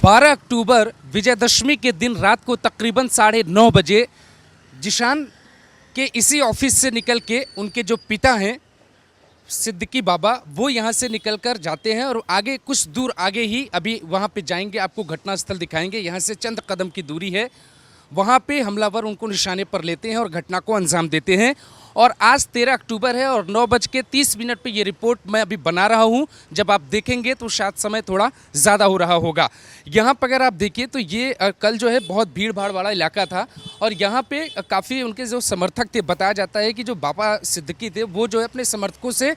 12 अक्टूबर विजयदशमी के दिन रात को तकरीबन 9:30 बजे जिशान के इसी ऑफिस से निकल के उनके जो पिता हैं सिद्दीकी बाबा वो यहाँ से निकल कर जाते हैं और आगे कुछ दूर आगे ही अभी वहाँ पे जाएंगे, आपको घटनास्थल दिखाएंगे। यहाँ से चंद कदम की दूरी है, वहाँ पे हमलावर उनको निशाने पर लेते हैं और घटना को अंजाम देते हैं। और आज 13 अक्टूबर है और 9:30 पे ये रिपोर्ट मैं अभी बना रहा हूँ। जब आप देखेंगे तो शायद समय थोड़ा ज़्यादा हो रहा होगा। यहाँ पर अगर आप देखिए तो ये कल जो है बहुत भीड़ भाड़ वाला इलाका था और यहाँ पे काफ़ी उनके जो समर्थक थे, बताया जाता है कि जो बाबा सिद्दीकी थे वो जो है अपने समर्थकों से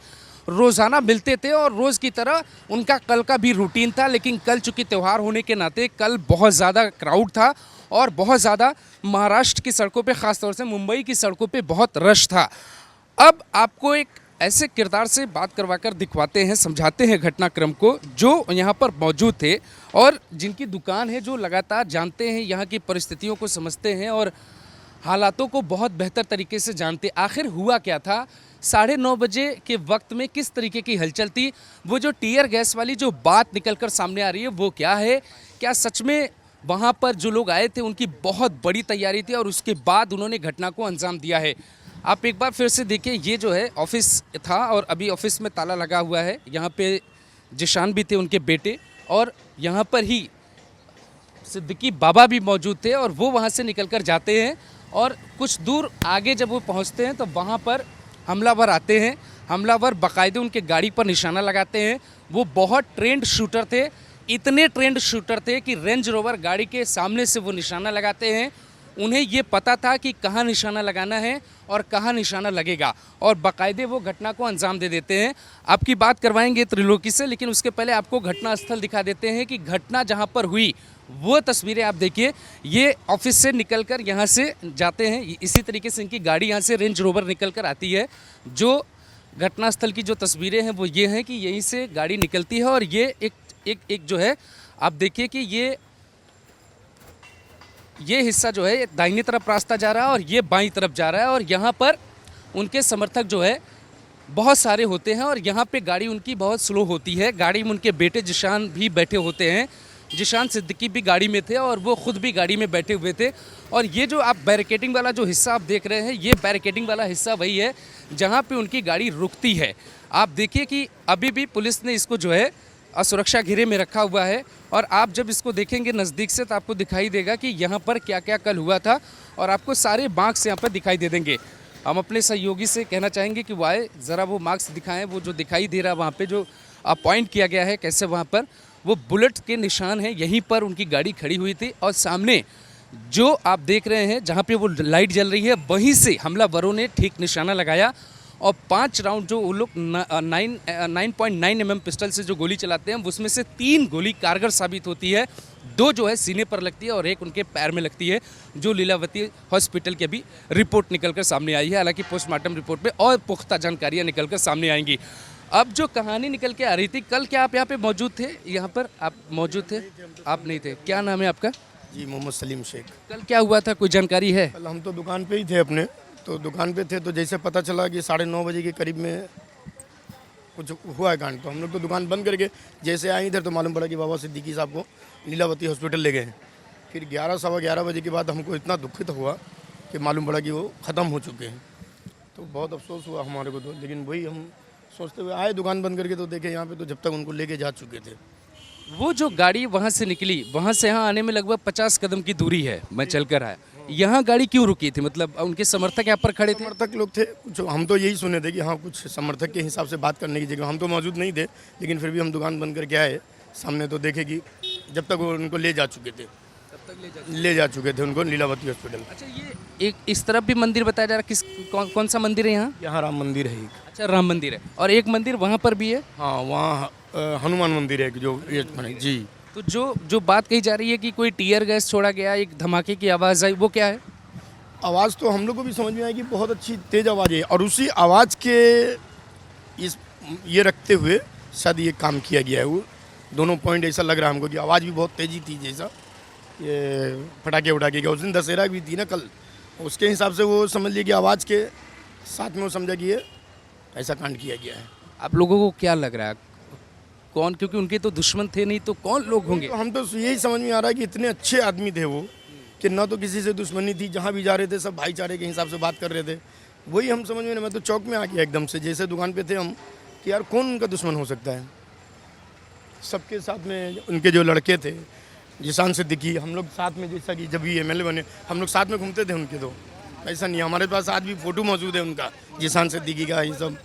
रोज़ाना मिलते थे और रोज़ की तरह उनका कल का भी रूटीन था। लेकिन कल चूँकि त्यौहार होने के नाते कल बहुत ज़्यादा क्राउड था और बहुत ज़्यादा महाराष्ट्र की सड़कों पे, ख़ास तौर से मुंबई की सड़कों पे बहुत रश था। अब आपको एक ऐसे किरदार से बात करवाकर दिखवाते हैं, समझाते हैं घटनाक्रम को, जो यहाँ पर मौजूद थे और जिनकी दुकान है, जो लगातार जानते हैं, यहाँ की परिस्थितियों को समझते हैं और हालातों को बहुत बेहतर तरीके से जानते। आखिर हुआ क्या था, 9:30 बजे के वक्त में किस तरीके की हलचल थी, वो जो टीयर गैस वाली जो बात निकलकर सामने आ रही है वो क्या है, क्या सच में वहाँ पर जो लोग आए थे उनकी बहुत बड़ी तैयारी थी और उसके बाद उन्होंने घटना को अंजाम दिया है। आप एक बार फिर से देखिए, ये जो है ऑफिस था और अभी ऑफिस में ताला लगा हुआ है। यहाँ पे जिशान भी थे, उनके बेटे, और यहाँ पर ही सिद्दीकी बाबा भी मौजूद थे और वो वहाँ से निकलकर जाते हैं और कुछ दूर आगे जब वो पहुँचते हैं तो वहाँ पर हमलावर आते हैं। हमलावर बाकायदे उनके गाड़ी पर निशाना लगाते हैं। वो बहुत ट्रेंड शूटर थे, इतने ट्रेंड शूटर थे कि रेंज रोवर गाड़ी के सामने से वो निशाना लगाते हैं। उन्हें ये पता था कि कहाँ निशाना लगाना है और कहाँ निशाना लगेगा और बाकायदे वो घटना को अंजाम दे देते हैं। आपकी बात करवाएंगे त्रिलोकी से, लेकिन उसके पहले आपको घटनास्थल दिखा देते हैं कि घटना जहाँ पर हुई वो तस्वीरें आप देखिए। ये ऑफिस से निकलकर यहाँ से जाते हैं, इसी तरीके से इनकी गाड़ी यहाँ से रेंज रोवर निकल कर आती है। जो घटनास्थल की जो तस्वीरें हैं वो ये हैं कि यहीं से गाड़ी निकलती है और ये एक जो है आप देखिए कि ये हिस्सा जो है दाहिनी तरफ रास्ता जा रहा है और ये बाईं तरफ जा रहा है और यहाँ पर उनके समर्थक जो है बहुत सारे होते हैं और यहाँ पे गाड़ी उनकी बहुत स्लो होती है। गाड़ी में उनके बेटे जिशान भी बैठे होते हैं। जिशान सिद्दीकी भी गाड़ी में थे और वो खुद भी गाड़ी में बैठे हुए थे। और ये जो आप बैरिकेडिंग वाला जो हिस्सा आप देख रहे हैं, ये बैरिकेडिंग वाला हिस्सा वही है जहाँ पे उनकी गाड़ी रुकती है। आप देखिए कि अभी भी पुलिस ने इसको जो है सुरक्षा घेरे में रखा हुआ है और आप जब इसको देखेंगे नज़दीक से तो आपको दिखाई देगा कि यहाँ पर क्या क्या कल हुआ था और आपको सारे मार्क्स यहाँ पर दिखाई दे देंगे। हम अपने सहयोगी से कहना चाहेंगे कि वो आए, ज़रा वो मार्क्स दिखाएं। वो जो दिखाई दे रहा है वहाँ पे जो पॉइंट किया गया है, कैसे वहाँ पर वो बुलेट के निशान हैं, यहीं पर उनकी गाड़ी खड़ी हुई थी और सामने जो आप देख रहे हैं जहाँ पे वो लाइट जल रही है वहीं से हमलावरों ने ठीक निशाना लगाया और 5 राउंड जो वो लोग 9.9 mm पिस्टल से जो गोली चलाते हैं उसमें से 3 गोली कारगर साबित होती है। 2 जो है सीने पर लगती है और 1 उनके पैर में लगती है, जो लीलावती हॉस्पिटल की अभी रिपोर्ट निकलकर सामने आई है। हालांकि पोस्टमार्टम रिपोर्ट पे और पुख्ता जानकारियाँ निकलकर सामने आएंगी। अब जो कहानी निकल के आ रही थी, कल क्या आप यहाँ पे मौजूद थे? यहाँ पर आप मौजूद थे? आप नहीं थे। क्या नाम है आपका? जी, मोहम्मद सलीम शेख। कल क्या हुआ था, कोई जानकारी है? कल हम तो दुकान पे ही थे अपने, तो दुकान पे थे तो जैसे पता चला कि 9:30 बजे के करीब में कुछ हुआ है कांड, तो हम लोग तो दुकान बंद करके जैसे आए इधर तो मालूम पड़ा कि बाबा सिद्दीकी साहब को लीलावती हॉस्पिटल ले गए हैं। फिर 11 बजे के बाद हमको इतना दुखित हुआ कि मालूम पड़ा कि वो ख़त्म हो चुके हैं। तो बहुत अफसोस हुआ हमारे को तो, लेकिन वही हम सोचते हुए आए दुकान बंद करके, तो देखे यहाँ पे तो जब तक उनको लेके जा चुके थे। वो जो गाड़ी वहाँ से निकली, वहाँ से यहाँ आने में लगभग 50 कदम की दूरी है, मैं चलकर आया। यहाँ गाड़ी क्यों रुकी थी? मतलब उनके समर्थक यहाँ पर खड़े थे? समर्थक लोग थे कुछ, हम तो यही सुने थे कि हाँ कुछ समर्थक के हिसाब से बात करने की जगह, हम तो मौजूद नहीं थे, लेकिन फिर भी हम दुकान बंद करके आए सामने, तो देखे कि जब तक वो उनको ले जा चुके थे, तब तक ले जा चुके थे उनको लीलावती हॉस्पिटल। अच्छा, ये एक इस तरफ भी मंदिर बताया जा रहा है, कौन सा मंदिर है यहाँ? यहाँ राम मंदिर है एक। अच्छा, राम मंदिर है और एक मंदिर वहाँ पर भी है? हाँ, वहाँ हनुमान मंदिर है जो जी। तो जो बात कही जा रही है कि कोई टीयर गैस छोड़ा गया, एक धमाके की आवाज़ आई, वो क्या है? आवाज़ तो हम लोग को भी समझ में आई कि बहुत अच्छी तेज़ आवाज़ है और उसी आवाज़ के ये रखते हुए शायद ये काम किया गया है। वो दोनों पॉइंट ऐसा लग रहा है हमको कि आवाज़ भी बहुत तेज़ी थी, जैसा ये पटाखे का उस दिन दशहरा भी थी ना कल, उसके हिसाब से वो समझ लिए कि आवाज़ के साथ में वो समझा कि ये ऐसा कांड किया गया है। आप लोगों को क्या लग रहा है, कौन, क्योंकि उनके तो दुश्मन थे नहीं, तो कौन लोग होंगे? तो हम तो यही समझ में आ रहा है कि इतने अच्छे आदमी थे वो कि ना तो किसी से दुश्मनी थी, जहाँ भी जा रहे थे सब भाईचारे के हिसाब से बात कर रहे थे। वही हम समझ में नहीं, मैं तो चौक में आ गया एकदम से, जैसे दुकान पे थे हम कि यार कौन उनका दुश्मन हो सकता है। सबके साथ में उनके जो लड़के थे, जिशान सिद्दीकी, हम लोग साथ में, जैसा कि जब भी एमएलए बने हम लोग साथ में घूमते थे उनके, तो ऐसा नहीं, हमारे पास आज भी फ़ोटो मौजूद है उनका, जिशान सिद्दीकी का, ये सब।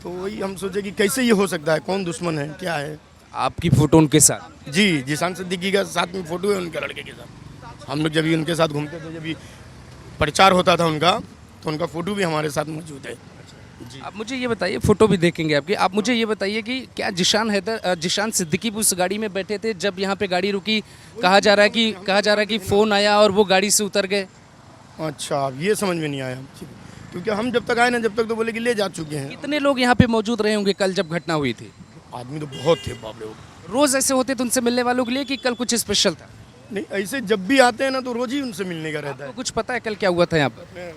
तो वही हम सोचे कि कैसे ये हो सकता है, कौन दुश्मन है, क्या है। आपकी फोटो उनके साथ? जी, जिशान सिद्दीकी का साथ में फ़ोटो है उनके लड़के के साथ। हम लोग जब भी उनके साथ घूमते थे, जब भी प्रचार होता था उनका, तो उनका फ़ोटो भी हमारे साथ मौजूद है। जी। आप मुझे ये बताइए, फोटो भी देखेंगे आपकी, आप मुझे ये बताइए कि क्या जिशान सिद्दीकी उस गाड़ी में बैठे थे जब यहाँ पे गाड़ी रुकी? कहा जा रहा है कि फ़ोन आया और वो गाड़ी से उतर गए। अच्छा, अब ये समझ में नहीं आया, क्योंकि हम जब तक आए ना, जब तक तो बोले कि ले जा चुके हैं। कितने लोग यहाँ पे मौजूद रहे होंगे कल जब घटना हुई थी? आदमी तो बहुत थे, बाप रे बाप। रोज़ ऐसे होते थे उनसे मिलने वालों के लिए कि कल कुछ स्पेशल था? नहीं, ऐसे जब भी आते हैं ना तो रोज ही उनसे मिलने का रहता तो है। कुछ पता है कल क्या हुआ था यहाँ पर?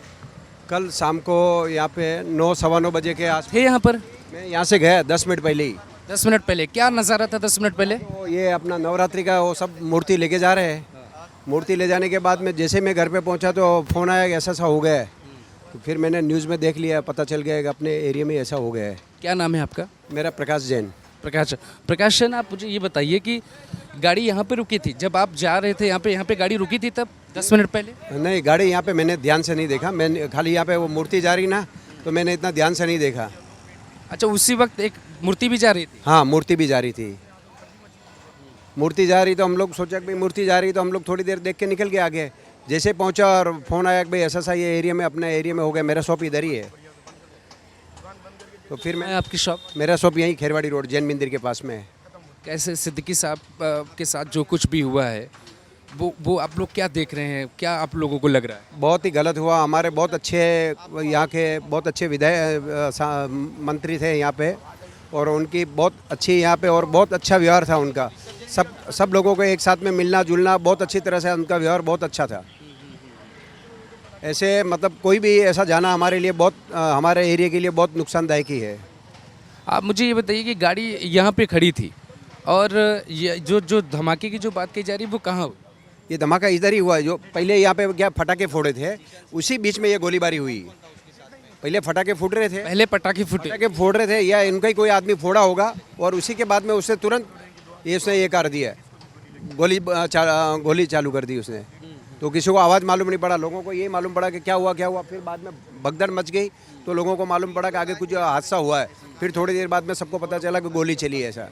कल शाम को यहाँ पे 9 सवा 9 बजे के आस थे यहाँ पर? मैं यहाँ से गया 10 मिनट पहले ही। 10 मिनट पहले क्या नज़ारा था? 10 मिनट पहले तो ये अपना नवरात्रि का वो सब मूर्ति लेके जा रहे हैं। मूर्ति ले जाने के बाद में जैसे मैं घर पे पहुँचा तो फ़ोन आया कि ऐसा ऐसा हो गया है। तो फिर मैंने न्यूज़ में देख लिया, पता चल गया कि अपने एरिया में ऐसा हो गया है। क्या नाम है आपका? मेरा प्रकाश जैन। प्रकाश जैन, आप मुझे ये बताइए कि गाड़ी यहाँ पे रुकी थी जब आप जा रहे थे, यहाँ पे गाड़ी रुकी थी तब 10 मिनट पहले? नहीं, गाड़ी यहाँ पे मैंने ध्यान से नहीं देखा, मैंने खाली यहाँ पे वो मूर्ति जा रही ना, तो मैंने इतना ध्यान से नहीं देखा। अच्छा, उसी वक्त एक मूर्ति भी जा रही थी? हाँ, मूर्ति भी जा रही थी। मूर्ति जा रही तो हम लोग सोचा कि भाई मूर्ति जा रही, तो हम लोग थोड़ी देर देख के निकल गए आगे। जैसे पहुंचा और फ़ोन आया कि भाई ऐसा सा ये एरिया में, अपने एरिया में हो गया, मेरा शॉप इधर ही है। तो फिर मैं, आपकी शॉप? मेरा शॉप यहीं खेरवाड़ी रोड जैन मंदिर के पास में है। कैसे सिद्दीकी साहब के साथ जो कुछ भी हुआ है वो आप लोग क्या देख रहे हैं, क्या आप लोगों को लग रहा है? बहुत ही गलत हुआ। हमारे बहुत अच्छे यहाँ के बहुत अच्छे मंत्री थे यहाँ पे, और उनकी बहुत अच्छी यहाँ पे और बहुत अच्छा व्यवहार था उनका। सब लोगों को एक साथ में मिलना जुलना बहुत अच्छी तरह से, उनका व्यवहार बहुत अच्छा था। ऐसे मतलब कोई भी ऐसा जाना हमारे लिए बहुत, हमारे एरिया के लिए बहुत नुकसानदायक ही है। आप मुझे ये बताइए कि गाड़ी यहाँ पे खड़ी थी और ये जो धमाके की जो बात की जा रही है वो कहाँ हुई? ये धमाका इधर ही हुआ है। जो पहले यहाँ पे क्या फटाके फोड़े थे, उसी बीच में ये गोलीबारी हुई। पहले फटाके फूट रहे थे, पहले पटाखे फूटे? पटाखे फोड़ रहे थे, या इनका ही कोई आदमी फोड़ा होगा, और उसी के बाद में उससे तुरंत उसने ये कर दिया, गोली चालू कर दी उसने। तो किसी को आवाज़ मालूम नहीं पड़ा, लोगों को ये मालूम पड़ा कि क्या हुआ। फिर बाद में भगदड़ मच गई, तो लोगों को मालूम पड़ा कि आगे कुछ हादसा हुआ है। फिर थोड़ी देर बाद में सबको पता चला कि गोली चली है। ऐसा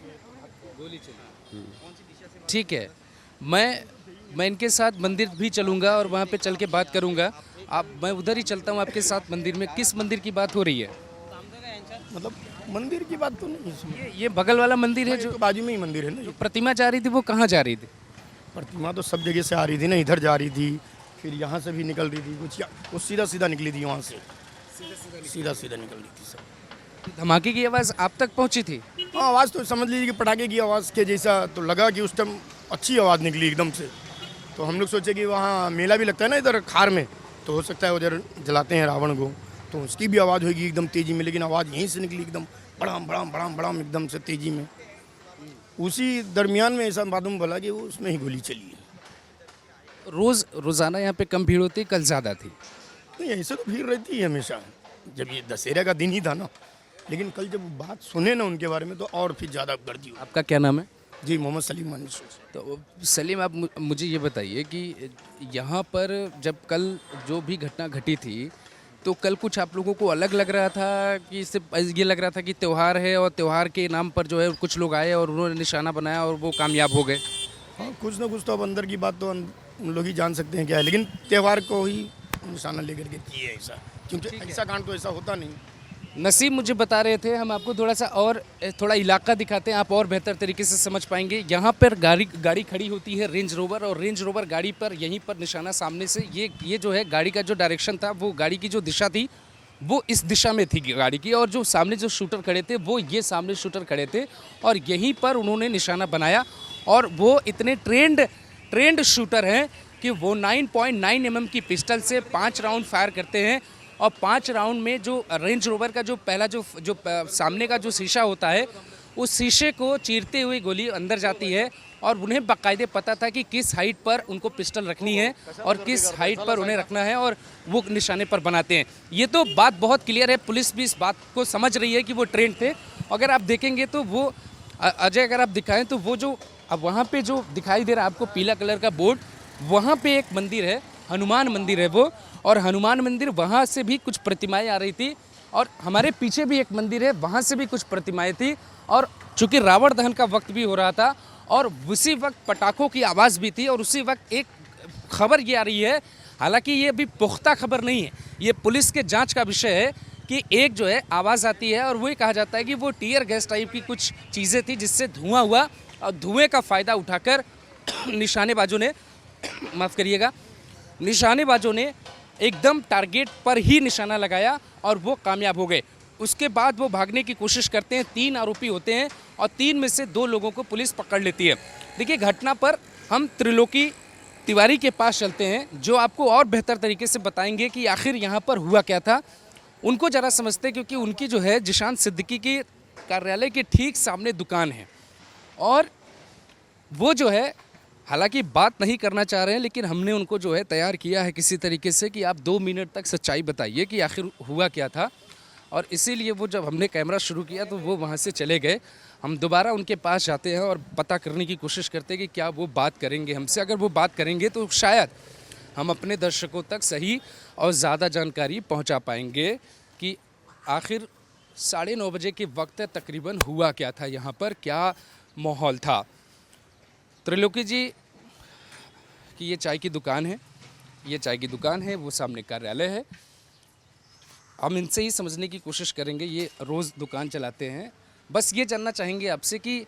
ठीक है, मैं इनके साथ मंदिर भी चलूँगा और वहाँ पे चल के बात करूँगा। मैं उधर ही चलता हूँ आपके साथ मंदिर में। किस मंदिर की बात हो रही है? मतलब मंदिर की बात तो नहीं है, ये बगल वाला मंदिर है जो बाजू में ही मंदिर है ना। जो प्रतिमा जा रही थी वो कहाँ जा रही थी? प्रतिमा तो सब जगह से आ रही थी ना, इधर जा रही थी, फिर यहाँ से भी निकल रही थी कुछ, वो सीधा निकली थी वहाँ से, सीधा निकल रही थी सब। धमाके की आवाज़ आप तक पहुँची थी? हाँ, आवाज़ तो समझ लीजिए कि पटाखे की आवाज़ के जैसा तो लगा कि उस टाइम अच्छी आवाज़ निकली एकदम से। तो हम लोग सोचे कि वहाँ मेला भी लगता है ना इधर खार में, तो हो सकता है उधर जलाते हैं रावण को, तो उसकी भी आवाज़ होगी एकदम तेज़ी में, लेकिन आवाज़ यहीं से निकली एकदम बड़ाम एकदम से तेज़ी में। उसी दरमियान में ऐसा मालूम पड़ा कि वो उसमें ही गोली चली है। रोज़ाना यहाँ पे कम भीड़ होती, कल ज़्यादा थी? नहीं, ऐसे तो भीड़ रहती है हमेशा, जब ये दशहरा का दिन ही था ना, लेकिन कल जब बात सुने ना उनके बारे में तो और फिर ज़्यादा गर्दी हुई। आपका क्या नाम है? जी, मोहम्मद सलीम मानिश। तो सलीम, आप मुझे ये बताइए कि यहाँ पर जब कल जो भी घटना घटी थी, तो कल कुछ आप लोगों को अलग लग रहा था कि सिर्फ ये लग रहा था कि त्यौहार है और त्यौहार के नाम पर जो है कुछ लोग आए और उन्होंने निशाना बनाया और वो कामयाब हो गए? हाँ, कुछ ना कुछ तो अब अंदर की बात तो हम लोग ही जान सकते हैं क्या है, लेकिन त्यौहार को ही निशाना लेकर के किए ऐसा, क्योंकि ऐसा कांड तो ऐसा होता नहीं। नसीब मुझे बता रहे थे, हम आपको थोड़ा इलाका दिखाते हैं, आप और बेहतर तरीके से समझ पाएंगे। यहाँ पर गाड़ी खड़ी होती है रेंज रोवर, और रेंज रोवर गाड़ी पर यहीं पर निशाना सामने से, ये जो है गाड़ी का जो डायरेक्शन था, वो गाड़ी की जो दिशा थी वो इस दिशा में थी गाड़ी की, और जो सामने जो शूटर खड़े थे वो ये सामने शूटर खड़े थे, और यहीं पर उन्होंने निशाना बनाया। और वो इतने ट्रेंड शूटर हैं कि वो 9.9 mm की पिस्टल से 5 राउंड फायर करते हैं, और 5 राउंड में जो रेंज रोवर का जो पहला जो सामने का जो शीशा होता है उस शीशे को चीरते हुए गोली अंदर जाती है और उन्हें बाकायदे पता था कि किस हाइट पर उनको पिस्टल रखनी है और किस हाइट पर उन्हें रखना है और वो निशाने पर बनाते हैं। ये तो बात बहुत क्लियर है, पुलिस भी इस बात को समझ रही है कि वो ट्रेंड थे। अगर आप देखेंगे तो वो अजय अगर आप दिखाएं तो वो जो अब वहाँ पे जो दिखाई दे रहा है आपको पीला कलर का बोर्ड, वहाँ पे एक मंदिर है, हनुमान मंदिर है वो, और हनुमान मंदिर वहाँ से भी कुछ प्रतिमाएं आ रही थी और हमारे पीछे भी एक मंदिर है, वहाँ से भी कुछ प्रतिमाएं थी। और चूँकि रावण दहन का वक्त भी हो रहा था और उसी वक्त पटाखों की आवाज़ भी थी और उसी वक्त एक खबर ये आ रही है, हालांकि ये अभी पुख्ता खबर नहीं है, ये पुलिस के जांच का विषय है कि एक जो है आवाज़ आती है और वही कहा जाता है कि वो टीयर गैस टाइप की कुछ चीज़ें थी जिससे धुआं हुआ और धुएं का फ़ायदा उठाकर निशानेबाजों ने माफ़ करिएगा, निशानेबाजों ने एकदम टारगेट पर ही निशाना लगाया और वो कामयाब हो गए। उसके बाद वो भागने की कोशिश करते हैं, 3 आरोपी होते हैं और 3 में से 2 लोगों को पुलिस पकड़ लेती है। देखिए घटना पर हम त्रिलोकी तिवारी के पास चलते हैं जो आपको और बेहतर तरीके से बताएंगे कि आखिर यहाँ पर हुआ क्या था। उनको ज़रा समझते हैं क्योंकि उनकी जो है जिशान सिद्दीकी की कार्यालय के ठीक सामने दुकान है और वो जो है हालांकि बात नहीं करना चाह रहे हैं, लेकिन हमने उनको जो है तैयार किया है किसी तरीके से कि आप 2 मिनट तक सच्चाई बताइए कि आखिर हुआ क्या था। और इसीलिए वो जब हमने कैमरा शुरू किया तो वो वहाँ से चले गए। हम दोबारा उनके पास जाते हैं और पता करने की कोशिश करते हैं कि क्या वो बात करेंगे हमसे। अगर वो बात करेंगे तो शायद हम अपने दर्शकों तक सही और ज़्यादा जानकारी पहुँचा पाएंगे कि आखिर 9:30 बजे के वक्त तकरीबन हुआ क्या था, यहाँ पर क्या माहौल था। त्रिलोकी जी की ये चाय की दुकान है, ये चाय की दुकान है, वो सामने कार्यालय है। हम इनसे ही समझने की कोशिश करेंगे, ये रोज़ दुकान चलाते हैं। बस ये जानना चाहेंगे आपसे कि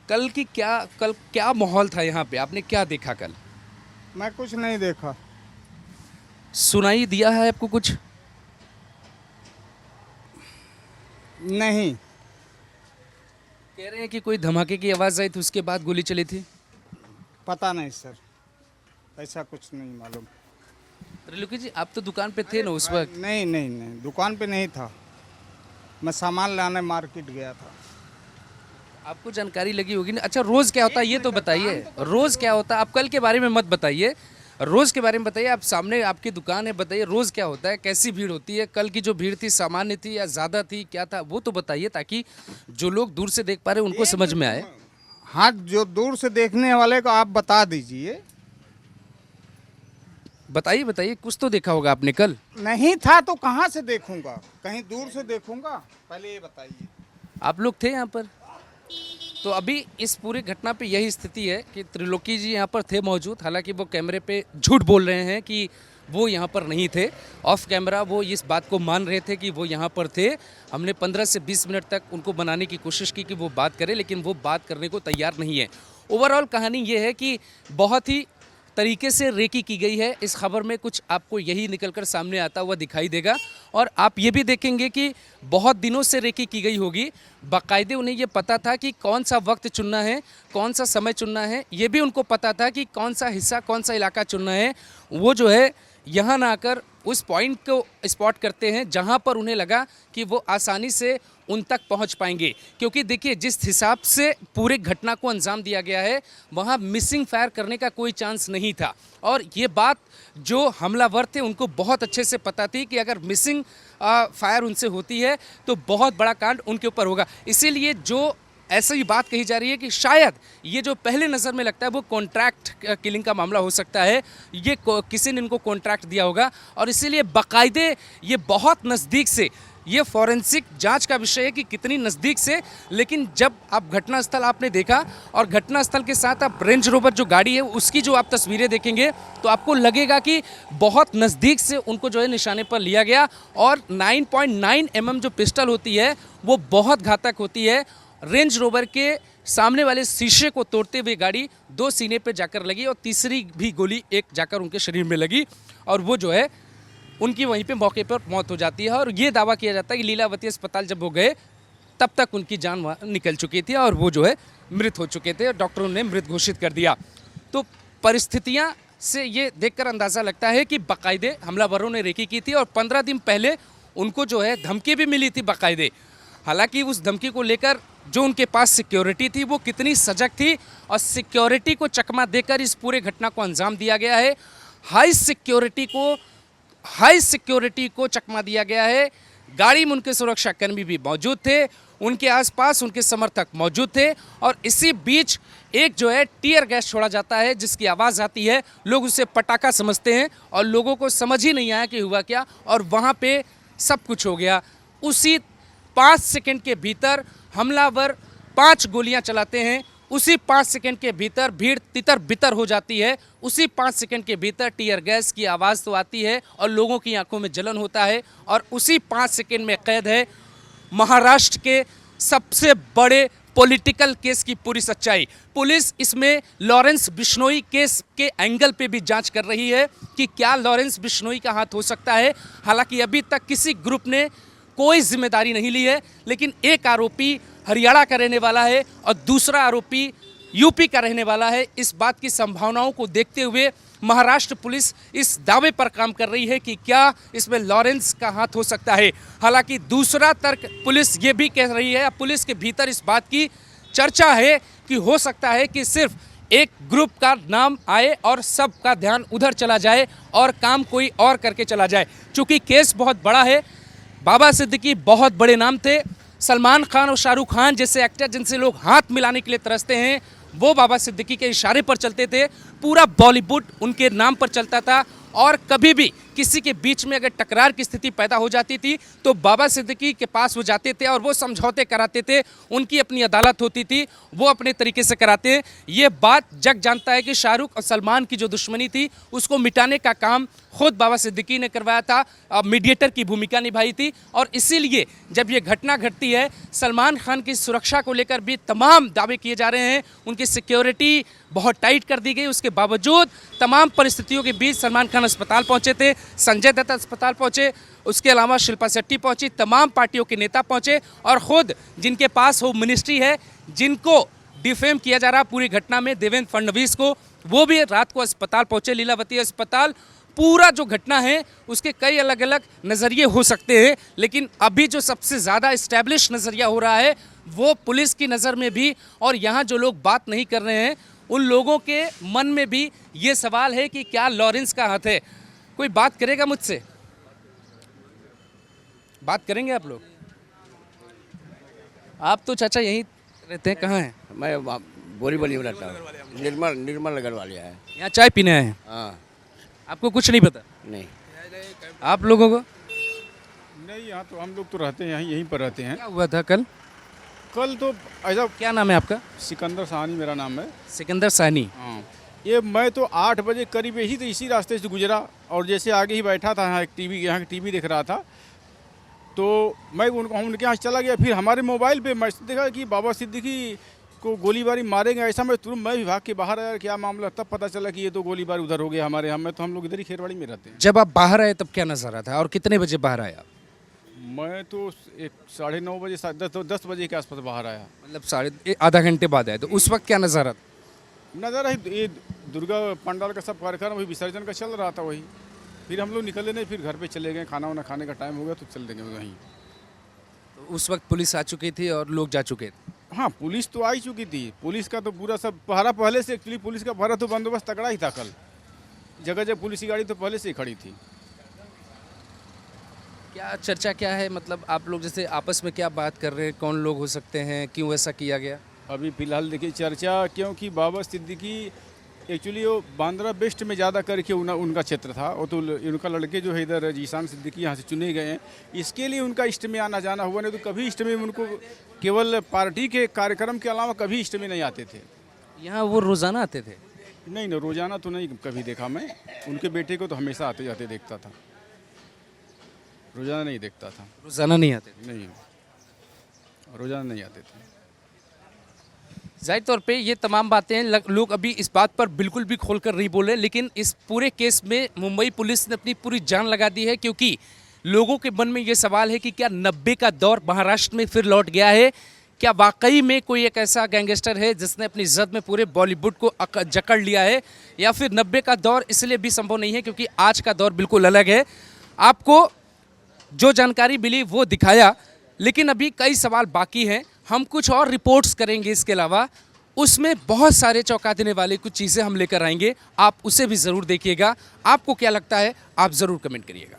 कल क्या माहौल था यहाँ पे, आपने क्या देखा कल? मैं कुछ नहीं देखा। सुनाई दिया है आपको कुछ? नहीं। कह रहे हैं कि कोई धमाके की आवाज़ आई थी उसके बाद गोली चली थी। पता नहीं सर, ऐसा कुछ नहीं मालूम। त्रिलोकी जी आप तो दुकान पे थे ना उस वक्त? नहीं नहीं नहीं, दुकान पे नहीं था, मैं सामान लाने मार्केट गया था। आपको जानकारी लगी होगी ना। अच्छा रोज़ क्या होता है ये तो बताइए, रोज़ क्या होता है? आप कल के बारे में मत बताइए, रोज़ के बारे में बताइए। आप सामने आपकी दुकान है, बताइए रोज़ क्या होता है, कैसी भीड़ होती है? कल की जो भीड़ थी सामान्य थी या ज़्यादा थी, क्या था वो तो बताइए ताकि जो लोग दूर से देख पा रहे हैं उनको समझ में आए। हाँ, जो दूर से देखने वाले को आप बता दीजिए। बताइए बताइए, कुछ तो देखा होगा आपने कल। नहीं था तो कहाँ से देखूंगा, कहीं दूर से देखूंगा? पहले ये बताइए। आप लोग थे यहाँ पर? तो अभी इस पूरी घटना पे यही स्थिति है कि त्रिलोकी जी यहाँ पर थे मौजूद, हालांकि वो कैमरे पे झूठ बोल रहे हैं कि वो यहाँ पर नहीं थे। ऑफ कैमरा वो इस बात को मान रहे थे कि वो यहाँ पर थे। हमने 15 से 20 मिनट तक उनको बनाने की कोशिश की कि वो बात करें, लेकिन वो बात करने को तैयार नहीं है। ओवरऑल कहानी ये है कि बहुत ही तरीके से रेकी की गई है। इस खबर में कुछ आपको यही निकलकर सामने आता हुआ दिखाई देगा और आप ये भी देखेंगे कि बहुत दिनों से रेकी की गई होगी। बाकायदे उन्हें ये पता था कि कौन सा वक्त चुनना है, कौन सा समय चुनना है, ये भी उनको पता था कि कौन सा हिस्सा, कौन सा इलाका चुनना है। वो जो है यहाँ ना आकर उस पॉइंट को स्पॉट करते हैं जहाँ पर उन्हें लगा कि वो आसानी से उन तक पहुँच पाएंगे। क्योंकि देखिए जिस हिसाब से पूरे घटना को अंजाम दिया गया है वहाँ मिसिंग फायर करने का कोई चांस नहीं था और ये बात जो हमलावर थे उनको बहुत अच्छे से पता थी कि अगर मिसिंग फायर उनसे होती है तो बहुत बड़ा कांड उनके ऊपर होगा। इसीलिए जो ऐसा ही बात कही जा रही है कि शायद ये जो पहले नज़र में लगता है वो कॉन्ट्रैक्ट किलिंग का मामला हो सकता है। ये किसी ने इनको कॉन्ट्रैक्ट दिया होगा और इसीलिए बाकायदे ये बहुत नज़दीक से, ये फॉरेंसिक जांच का विषय है कि कितनी नज़दीक से। लेकिन जब आप घटनास्थल आपने देखा और घटनास्थल के साथ आप रेंज रोवर जो गाड़ी है उसकी जो आप तस्वीरें देखेंगे तो आपको लगेगा कि बहुत नज़दीक से उनको जो है निशाने पर लिया गया। और 9.9 mm जो पिस्टल होती है वो बहुत घातक होती है। रेंज रोवर के सामने वाले शीशे को तोड़ते हुए गाड़ी 2 सीने पे जाकर लगी और तीसरी भी गोली एक जाकर उनके शरीर में लगी और वो जो है उनकी वहीं पे मौके पर मौत हो जाती है। और ये दावा किया जाता है कि लीलावती अस्पताल जब वो गए तब तक उनकी जान निकल चुकी थी और वो जो है मृत हो चुके थे, डॉक्टरों ने मृत घोषित कर दिया। तो परिस्थितियाँ से ये देखकर अंदाज़ा लगता है कि बाकायदे हमलावरों ने रेकी की थी और 15 दिन पहले उनको जो है धमकी भी मिली थी बाकायदे। हालांकि उस धमकी को लेकर जो उनके पास सिक्योरिटी थी वो कितनी सजग थी और सिक्योरिटी को चकमा देकर इस पूरे घटना को अंजाम दिया गया है। हाई सिक्योरिटी को चकमा दिया गया है। गाड़ी में उनके सुरक्षाकर्मी भी मौजूद थे, उनके आसपास उनके समर्थक मौजूद थे और इसी बीच एक जो है टीयर गैस छोड़ा जाता है जिसकी आवाज़ आती है। लोग उसे पटाखा समझते हैं और लोगों को समझ ही नहीं आया कि हुआ क्या, और वहाँ पे सब कुछ हो गया। उसी 5 सेकंड के भीतर हमलावर 5 गोलियां चलाते हैं। उसी 5 सेकंड के भीतर भीड़ तितर बितर हो जाती है। उसी 5 सेकंड के भीतर टीयर गैस की आवाज़ तो आती है और लोगों की आंखों में जलन होता है। और उसी 5 सेकंड में कैद है महाराष्ट्र के सबसे बड़े पॉलिटिकल केस की पूरी सच्चाई। पुलिस इसमें लॉरेंस बिश्नोई केस के एंगल पे भी जांच कर रही है कि क्या लॉरेंस बिश्नोई का हाथ हो सकता है। हालांकि अभी तक किसी ग्रुप ने कोई जिम्मेदारी नहीं ली है, लेकिन एक आरोपी हरियाणा का रहने वाला है और दूसरा आरोपी यूपी का रहने वाला है। इस बात की संभावनाओं को देखते हुए महाराष्ट्र पुलिस इस दावे पर काम कर रही है कि क्या इसमें लॉरेंस का हाथ हो सकता है। हालांकि दूसरा तर्क पुलिस ये भी कह रही है, पुलिस के भीतर इस बात की चर्चा है कि हो सकता है कि सिर्फ एक ग्रुप का नाम आए और सबका ध्यान उधर चला जाए और काम कोई और करके चला जाए। चूँकि केस बहुत बड़ा है, बाबा सिद्दीकी बहुत बड़े नाम थे। सलमान खान और शाहरुख खान जैसे एक्टर जिनसे लोग हाथ मिलाने के लिए तरसते हैं, वो बाबा सिद्दीकी के इशारे पर चलते थे। पूरा बॉलीवुड उनके नाम पर चलता था और कभी भी किसी के बीच में अगर टकरार की स्थिति पैदा हो जाती थी तो बाबा सिद्दीकी के पास वो जाते थे और वो समझौते कराते थे। उनकी अपनी अदालत होती थी, वो अपने तरीके से कराते हैं। ये बात जग जानता है कि शाहरुख और सलमान की जो दुश्मनी थी उसको मिटाने का काम खुद बाबा सिद्दीकी ने करवाया था, मीडिएटर की भूमिका निभाई थी। और इसीलिए जब ये घटना घटती है, सलमान खान की सुरक्षा को लेकर भी तमाम दावे किए जा रहे हैं। उनकी सिक्योरिटी बहुत टाइट कर दी गई, उसके बावजूद तमाम परिस्थितियों के बीच सलमान खान अस्पताल पहुंचे थे, संजय दत्त अस्पताल पहुंचे, उसके अलावा शिल्पा शेट्टी पहुंची, तमाम पार्टियों के नेता पहुंचे और खुद जिनके पास होम मिनिस्ट्री है, जिनको डिफेम किया जा रहा पूरी घटना में, देवेंद्र फडणवीस को, वो भी रात को अस्पताल पहुंचे, लीलावती अस्पताल। पूरा जो घटना है उसके कई अलग अलग नज़रिए हो सकते हैं, लेकिन अभी जो सबसे ज़्यादा इस्टेब्लिश नज़रिया हो रहा है वो पुलिस की नज़र में भी, और यहाँ जो लोग बात नहीं कर रहे हैं उन लोगों के मन में भी ये सवाल है कि क्या लॉरेंस का हाथ है। कोई बात करेगा मुझसे? बात करेंगे आप लोग? आप तो चाचा यहीं रहते हैं, कहाँ हैं? मैं बोरीवली में रहता हूँ। निर्मल नगर वाले है। यहाँ चाय पीने आए हैं? हाँ। आपको कुछ नहीं पता? नहीं। आप लोगों को? नहीं, यहाँ तो हम लोग तो रहते हैं, यहीं पर रहते हैं। क्या हुआ था कल? कल तो ऐसा, क्या नाम है आपका? सिकंदर साहनी मेरा नाम है। सिकंदर साहनी। हाँ, ये मैं तो 8 बजे करीब यही तो इसी रास्ते से गुजरा और जैसे आगे ही बैठा था, यहाँ की टीवी देख रहा था, तो मैं उनके यहाँ चला गया। फिर हमारे मोबाइल पे मैं देखा कि बाबा सिद्दीकी को गोलीबारी मारेंगे, ऐसा मैं तुरंत मैं विभाग के बाहर आया, क्या मामला, तब पता चला कि ये तो गोलीबारी उधर हो गया हमारे यहाँ में। तो हम लोग इधर ही खेरवाड़ी में रहते हैं। जब आप बाहर आए तब क्या नजर आता था और कितने बजे बाहर आए आप? मैं तो 9:30 बजे 10 बजे के आसपास बाहर आया। मतलब आधा घंटे बाद आए, तो उस वक्त क्या नजर आता? नज़र है ये दुर्गा पंडाल का सब कार्यक्रम वही विसर्जन का चल रहा था वही। फिर हम लोग निकले नहीं, फिर घर पे चले गए, खाना वाना खाने का टाइम हो गया तो चल देंगे वहीं। तो उस वक्त पुलिस आ चुकी थी और लोग जा चुके थे? हाँ, पुलिस तो आ ही चुकी थी। पुलिस का तो पूरा सब पहरा पहले से, एक्चुअली पुलिस का पहरा तो बंदोबस्त तगड़ा ही था। कल जगह जगह पुलिस की गाड़ी तो पहले से ही खड़ी थी। क्या चर्चा क्या है, मतलब आप लोग जैसे आपस में क्या बात कर रहे हैं, कौन लोग हो सकते हैं, क्यों ऐसा किया गया? अभी फ़िलहाल देखिए चर्चा, क्योंकि बाबा सिद्दीकी एक्चुअली वो बांद्रा वेस्ट में ज़्यादा करके उनका क्षेत्र था। वो तो उनका लड़के जो है इधर जीशान सिद्दीकी यहाँ से चुने गए हैं, इसके लिए उनका इष्ट में आना जाना हुआ। नहीं तो कभी इष्ट में उनको केवल पार्टी के कार्यक्रम के अलावा कभी इष्ट में नहीं आते थे। यहाँ वो रोज़ाना आते थे? नहीं, रोज़ाना तो नहीं कभी देखा मैं। उनके बेटे को तो हमेशा आते जाते देखता था, रोज़ाना नहीं देखता था। रोज़ाना नहीं आते थे? नहीं, रोज़ाना नहीं आते थे। जाहिर तौर पे ये तमाम बातें लोग अभी इस बात पर बिल्कुल भी खोलकर नहीं बोले, लेकिन इस पूरे केस में मुंबई पुलिस ने अपनी पूरी जान लगा दी है, क्योंकि लोगों के मन में ये सवाल है कि क्या 90 का दौर महाराष्ट्र में फिर लौट गया है? क्या वाकई में कोई एक ऐसा गैंगस्टर है जिसने अपनी जद में पूरे बॉलीवुड को जकड़ लिया है, या फिर 90 का दौर इसलिए भी संभव नहीं है क्योंकि आज का दौर बिल्कुल अलग है? आपको जो जानकारी मिली वो दिखाया, लेकिन अभी कई सवाल बाकी हैं, हम कुछ और रिपोर्ट्स करेंगे इसके अलावा, उसमें बहुत सारे चौंका देने वाले कुछ चीज़ें हम लेकर आएंगे, आप उसे भी ज़रूर देखिएगा। आपको क्या लगता है आप ज़रूर कमेंट करिएगा।